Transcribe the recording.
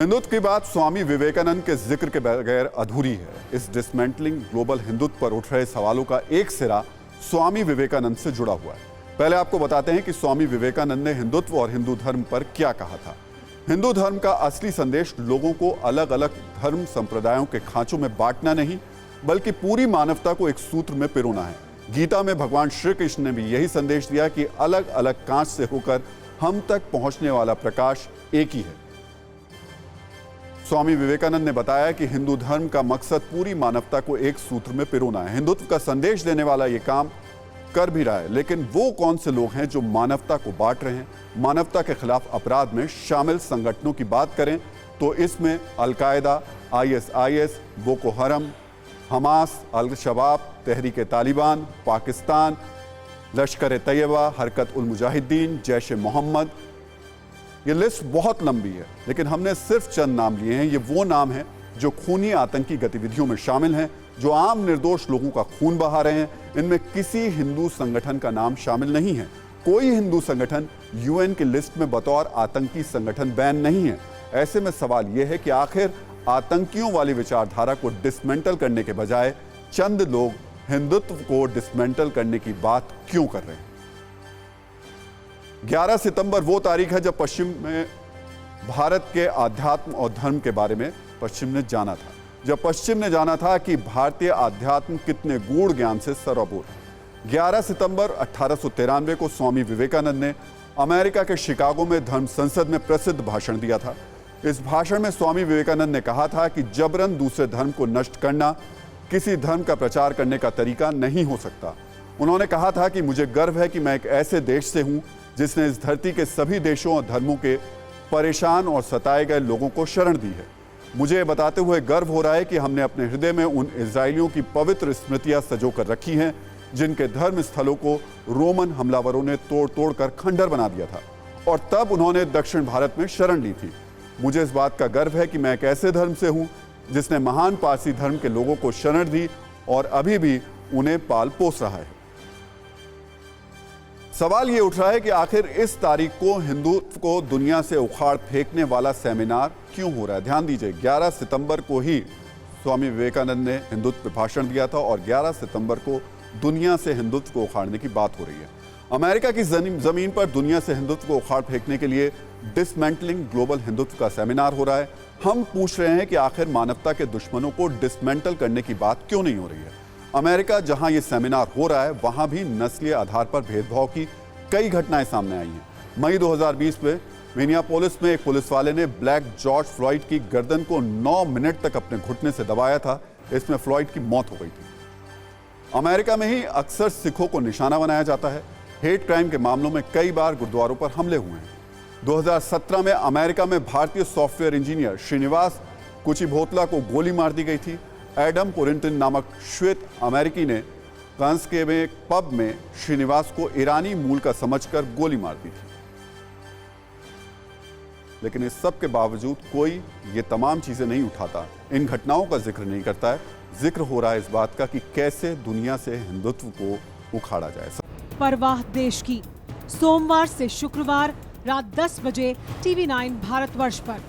हिंदुत्व की बात स्वामी विवेकानंद के जिक्र के बगैर अधूरी है। इस डिसमेंटलिंग ग्लोबल हिंदुत्व पर उठ रहे सवालों का एक सिरा स्वामी विवेकानंद से जुड़ा हुआ है। पहले आपको बताते हैं कि स्वामी विवेकानंद ने हिंदुत्व और हिंदू धर्म पर क्या कहा था। हिंदू धर्म का असली संदेश लोगों को अलग अलग धर्म संप्रदायों के खांचों में बांटना नहीं, बल्कि पूरी मानवता को एक सूत्र में पिरोना है। गीता में भगवान श्री कृष्ण ने भी यही संदेश दिया कि अलग अलग कांच से होकर हम तक पहुंचने वाला प्रकाश एक ही है। स्वामी विवेकानंद ने बताया कि हिंदू धर्म का मकसद पूरी मानवता को एक सूत्र में पिरोना है। हिंदुत्व का संदेश देने वाला ये काम कर भी रहा है, लेकिन वो कौन से लोग हैं जो मानवता को बांट रहे हैं? मानवता के खिलाफ अपराध में शामिल संगठनों की बात करें तो इसमें अल-कायदा, ISIS, बोको हरम, हमास, अल-शबाब, तहरीक तालिबान, पाकिस्तान, लश्कर-ए-तैयबा, हरकत उल मुजाहिदीन, जैश मोहम्मद, ये लिस्ट बहुत लंबी है, लेकिन हमने सिर्फ चंद नाम लिए हैं। ये वो नाम हैं जो खूनी आतंकी गतिविधियों में शामिल हैं, जो आम निर्दोष लोगों का खून बहा रहे हैं। इनमें किसी हिंदू संगठन का नाम शामिल नहीं है। कोई हिंदू संगठन UN की लिस्ट में बतौर आतंकी संगठन बैन नहीं है। ऐसे में सवाल यह है कि आखिर आतंकियों वाली विचारधारा को डिसमेंटल करने के बजाय चंद लोग हिंदुत्व को डिसमेंटल करने की बात क्यों कर रहे हैं? 11 सितंबर वो तारीख है जब पश्चिम में भारत के अध्यात्म और धर्म के बारे में पश्चिम ने जाना था। जब पश्चिम ने जाना था कि भारतीय अध्यात्म कितने गूढ़ ज्ञान से सराबोर है। 11 सितंबर 1893 को स्वामी विवेकानंद ने अमेरिका के शिकागो में धर्म संसद में प्रसिद्ध भाषण दिया था। इस भाषण में स्वामी विवेकानंद ने कहा था कि जबरन दूसरे धर्म को नष्ट करना किसी धर्म का प्रचार करने का तरीका नहीं हो सकता। उन्होंने कहा था कि मुझे गर्व है कि मैं एक ऐसे देश से हूं जिसने इस धरती के सभी देशों और धर्मों के परेशान और सताए गए लोगों को शरण दी है। मुझे ये बताते हुए गर्व हो रहा है कि हमने अपने हृदय में उन इजरायलियों की पवित्र स्मृतियां सजो कर रखी हैं जिनके धर्म स्थलों को रोमन हमलावरों ने तोड़ तोड़ कर खंडर बना दिया था और तब उन्होंने दक्षिण भारत में शरण ली थी। मुझे इस बात का गर्व है कि मैं एक ऐसे धर्म से हूँ जिसने महान पारसी धर्म के लोगों को शरण दी और अभी भी उन्हें पाल पोस रहा है। सवाल ये उठ रहा है कि आखिर इस तारीख को हिंदुत्व को दुनिया से उखाड़ फेंकने वाला सेमिनार क्यों हो रहा है? ध्यान दीजिए, 11 सितंबर को ही स्वामी विवेकानंद ने हिंदुत्व पे भाषण दिया था और 11 सितंबर को दुनिया से हिंदुत्व को उखाड़ने की बात हो रही है। अमेरिका की जमीन पर दुनिया से हिंदुत्व को उखाड़ फेंकने के लिए डिसमेंटलिंग ग्लोबल हिंदुत्व का सेमिनार हो रहा है। हम पूछ रहे हैं कि आखिर मानवता के दुश्मनों को डिसमेंटल करने की बात क्यों नहीं हो रही है? अमेरिका जहां ये सेमिनार हो रहा है वहां भी नस्लीय आधार पर भेदभाव की कई घटनाएं सामने आई हैं। मई 2020 में मिनियापोलिस में एक पुलिस वाले ने ब्लैक जॉर्ज फ्लॉयड की गर्दन को 9 मिनट तक अपने घुटने से दबाया था। इसमें फ्लॉयड की मौत हो गई थी। अमेरिका में ही अक्सर सिखों को निशाना बनाया जाता है। हेट क्राइम के मामलों में कई बार गुरुद्वारों पर हमले हुए हैं। 2017 में अमेरिका में भारतीय सॉफ्टवेयर इंजीनियर श्रीनिवास कुचिभोतला को गोली मार दी गई थी। एडम पुरिंटन नामक श्वेत अमेरिकी ने फ्रांस के में एक पब में श्रीनिवास को ईरानी मूल का समझकर गोली मार दी थी। लेकिन इस सब के बावजूद कोई ये तमाम चीजें नहीं उठाता, इन घटनाओं का जिक्र नहीं करता है। जिक्र हो रहा है इस बात का कि कैसे दुनिया से हिंदुत्व को उखाड़ा जाए। परवाह देश की, सोमवार से शुक्रवार रात 10 बजे TV9 भारतवर्ष पर।